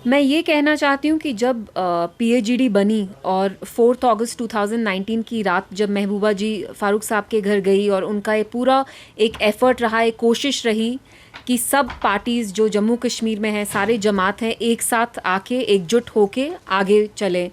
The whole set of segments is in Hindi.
मैं ये कहना चाहती हूँ कि जब पीएचईडी बनी और 4 अगस्त 2019 की रात जब महबूबा जी फ़ारूक साहब के घर गई और उनका ये पूरा एक एफ़र्ट रहा, एक कोशिश रही कि सब पार्टीज़ जो जम्मू कश्मीर में हैं, सारे जमात हैं, एक साथ आके एकजुट होके आगे चलें।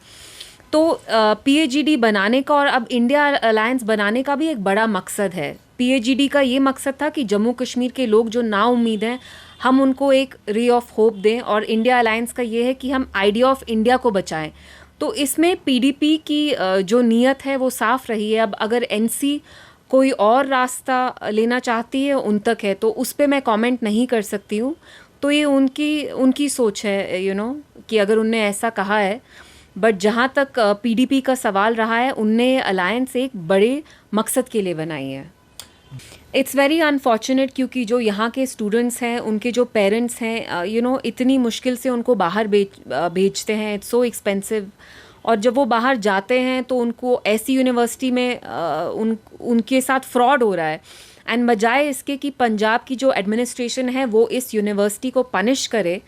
तो पीएचईडी बनाने का और अब इंडिया अलायंस बनाने का भी एक बड़ा मकसद है। पीएचईडी का ये मकसद था कि जम्मू कश्मीर के लोग जो नाउम्मीद हैं, हम उनको एक रे ऑफ होप दें, और इंडिया अलायंस का ये है कि हम आइडिया ऑफ इंडिया को बचाएं। तो इसमें पीडीपी की जो नीयत है वो साफ़ रही है। अब अगर एनसी कोई और रास्ता लेना चाहती है, उन तक है, तो उस पर मैं कमेंट नहीं कर सकती हूँ। तो ये उनकी सोच है, कि अगर उनने ऐसा कहा है। बट जहाँ तक पीडीपी का सवाल रहा है, उनने अलायंस एक बड़े मकसद के लिए बनाई है। इट्स वेरी अनफॉर्चुनेट, क्योंकि जो यहाँ के स्टूडेंट्स हैं, उनके जो पेरेंट्स हैं, इतनी मुश्किल से उनको बाहर भेजते हैं। It's so expensive. और जब वो बाहर जाते हैं तो उनको ऐसी यूनिवर्सिटी में उनके साथ फ्रॉड हो रहा है। एंड बजाय इसके कि पंजाब की जो एडमिनिस्ट्रेशन है वो इस यूनिवर्सिटी को पनिश करे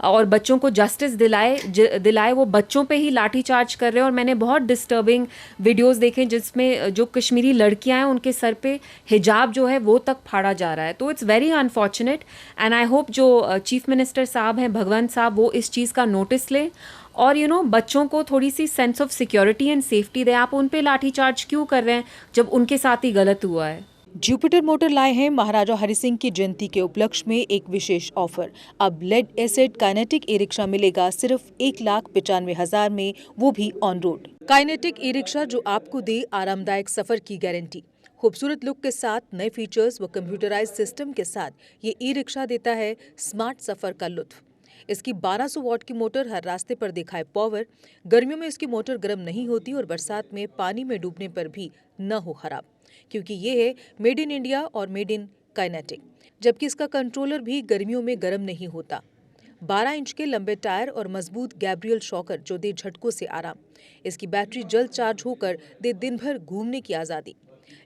और बच्चों को जस्टिस दिलाए, वो बच्चों पे ही लाठी चार्ज कर रहे हैं। और मैंने बहुत डिस्टर्बिंग वीडियोस देखे जिसमें जो कश्मीरी लड़कियां हैं, उनके सर पे हिजाब जो है वो तक फाड़ा जा रहा है। तो it's very unfortunate, and I hope जो चीफ मिनिस्टर साहब हैं, भगवंत साहब, वो इस चीज़ का नोटिस लें और बच्चों को थोड़ी सी sense of security and safety दें। आप उन पे लाठी चार्ज क्यों कर रहे हैं जब उनके साथ ही गलत हुआ है? जुपिटर मोटर लाए हैं महाराजा हरि सिंह की जयंती के उपलक्ष्य में एक विशेष ऑफर। अब lead acid Kinetic e rickshaw मिलेगा सिर्फ 1,95,000 में, वो भी on road. Kinetic e rickshaw जो आपको दे आरामदायक सफर की गारंटी। खूबसूरत लुक के साथ, नए फीचर्स व कंप्यूटराइज्ड सिस्टम के साथ ये ई रिक्शा देता है स्मार्ट सफर का लुत्फ। इसकी 1200 वॉट की मोटर हर रास्ते पर दिखाए पावर। गर्मियों में इसकी मोटर गर्म नहीं होती और बरसात में पानी में डूबने पर भी न हो खराब, क्योंकि ये है मेड इन इंडिया और मेड इन काइनेटिक। जबकि इसका कंट्रोलर भी गर्मियों में गर्म नहीं होता। 12 इंच के लंबे टायर और मजबूत गैब्रियल शॉकर जो दे झटकों से आराम। इसकी बैटरी जल्द चार्ज होकर दे दिन भर घूमने की आज़ादी।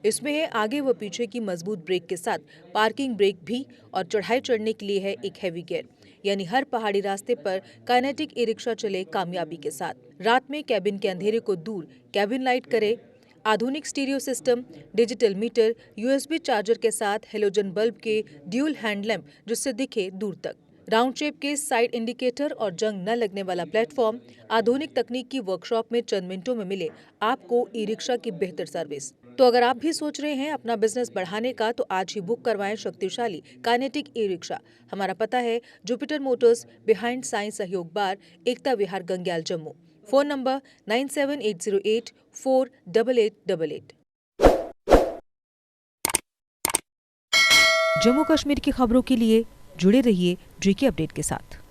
इसमें है आगे व पीछे की मजबूत ब्रेक के साथ पार्किंग ब्रेक भी, और चढ़ाई चढ़ने के लिए है एक हैवी गियर, यानी हर पहाड़ी रास्ते पर काइनेटिक ई रिक्शा चले कामयाबी के साथ। रात में कैबिन के अंधेरे को दूर कैबिन लाइट करे। आधुनिक stereo system, digital meter, USB charger के साथ हेलोजन बल्ब के ड्यूल हैंड लैंप जिससे दिखे दूर तक, राउंड शेप के साइड इंडिकेटर और जंग न लगने वाला प्लेटफॉर्म। आधुनिक तकनीक की वर्कशॉप में चंद मिनटों में मिले आपको ई रिक्शा की बेहतर सर्विस। तो अगर आप भी सोच रहे हैं अपना बिजनेस बढ़ाने का, तो आज ही बुक करवाएं शक्तिशाली काइनेटिक ई रिक्शा। हमारा पता है Jupiter Motors, behind science Sahyog bar, Ekta Vihar, Gangyal, Jammu. Phone number 9780848888। Jammu Kashmir की खबरों के लिए जुड़े रहिए JK अपडेट के साथ।